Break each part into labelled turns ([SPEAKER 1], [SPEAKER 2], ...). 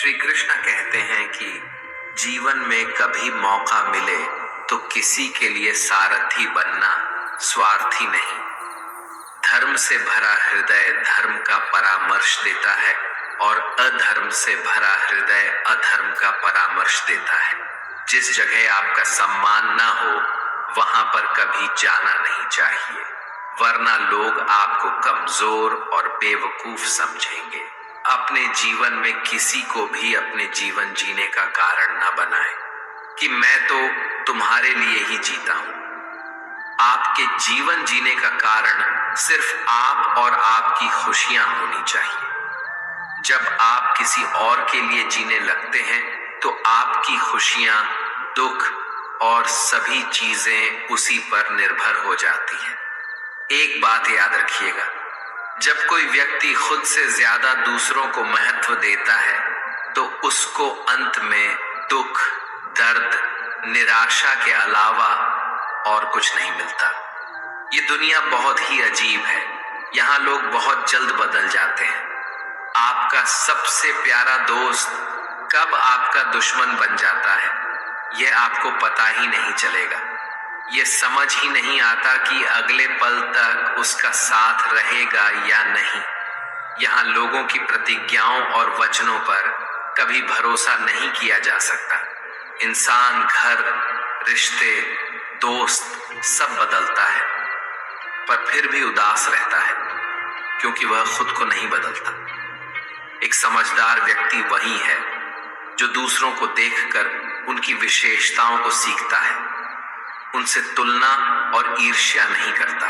[SPEAKER 1] श्री कृष्ण कहते हैं कि जीवन में कभी मौका मिले तो किसी के लिए सारथी बनना स्वार्थी नहीं। धर्म से भरा हृदय धर्म का परामर्श देता है और अधर्म से भरा हृदय अधर्म का परामर्श देता है। जिस जगह आपका सम्मान ना हो वहां पर कभी जाना नहीं चाहिए, वरना लोग आपको कमजोर और बेवकूफ समझेंगे। अपने जीवन में किसी को भी अपने जीवन जीने का कारण न बनाएं कि मैं तो तुम्हारे लिए ही जीता हूं। आपके जीवन जीने का कारण सिर्फ आप और आपकी खुशियां होनी चाहिए। जब आप किसी और के लिए जीने लगते हैं तो आपकी खुशियां, दुख और सभी चीजें उसी पर निर्भर हो जाती हैं। एक बात याद रखिएगा, जब कोई व्यक्ति खुद से ज्यादा दूसरों को महत्व देता है तो उसको अंत में दुख, दर्द, निराशा के अलावा और कुछ नहीं मिलता। ये दुनिया बहुत ही अजीब है, यहाँ लोग बहुत जल्द बदल जाते हैं। आपका सबसे प्यारा दोस्त कब आपका दुश्मन बन जाता है यह आपको पता ही नहीं चलेगा। ये समझ ही नहीं आता कि अगले पल तक उसका साथ रहेगा या नहीं। यहाँ लोगों की प्रतिज्ञाओं और वचनों पर कभी भरोसा नहीं किया जा सकता। इंसान घर, रिश्ते, दोस्त सब बदलता है पर फिर भी उदास रहता है क्योंकि वह खुद को नहीं बदलता। एक समझदार व्यक्ति वही है जो दूसरों को देखकर उनकी विशेषताओं को सीखता है, उनसे तुलना और ईर्ष्या नहीं करता,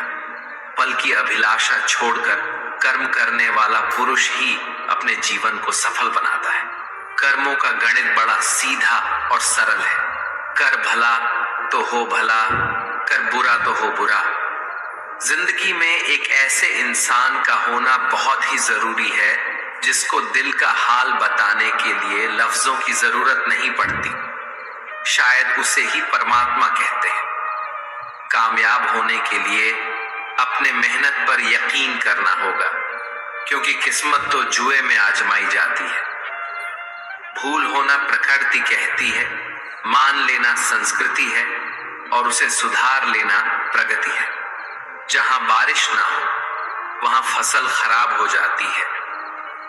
[SPEAKER 1] बल्कि अभिलाषा छोड़कर कर्म करने वाला पुरुष ही अपने जीवन को सफल बनाता है। कर्मों का गणित बड़ा सीधा और सरल है। कर भला तो हो भला, कर बुरा तो हो बुरा। जिंदगी में एक ऐसे इंसान का होना बहुत ही जरूरी है जिसको दिल का हाल बताने के लिए लफ्जों की जरूरत नहीं पड़ती। शायद उसे ही परमात्मा कहते हैं। कामयाब होने के लिए अपने मेहनत पर यकीन करना होगा क्योंकि किस्मत तो जुए में आजमाई जाती है। भूल होना प्रकृति कहती है, मान लेना संस्कृति है और उसे सुधार लेना प्रगति है। जहां बारिश ना हो वहां फसल खराब हो जाती है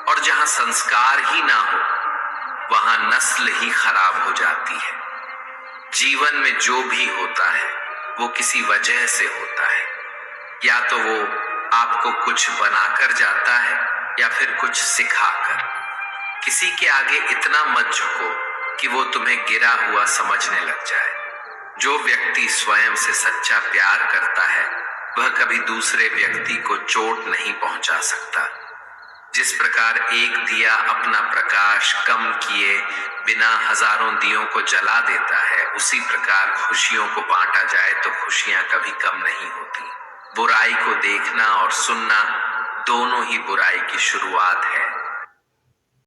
[SPEAKER 1] और जहां संस्कार ही ना हो वहां नस्ल ही खराब हो जाती है। जीवन में जो भी होता है वो किसी वजह से होता है, या तो वो आपको कुछ बनाकर जाता है या फिर कुछ सिखाकर। किसी के आगे इतना मत झुको कि वो तुम्हें गिरा हुआ समझने लग जाए। जो व्यक्ति स्वयं से सच्चा प्यार करता है वह कभी दूसरे व्यक्ति को चोट नहीं पहुंचा सकता। जिस प्रकार एक दिया अपना प्रकाश कम किए बिना हजारों दियों को जला देता है, उसी प्रकार खुशियों को बांटा जाए तो खुशियां कभी कम नहीं होती। बुराई को देखना और सुनना दोनों ही बुराई की शुरुआत है।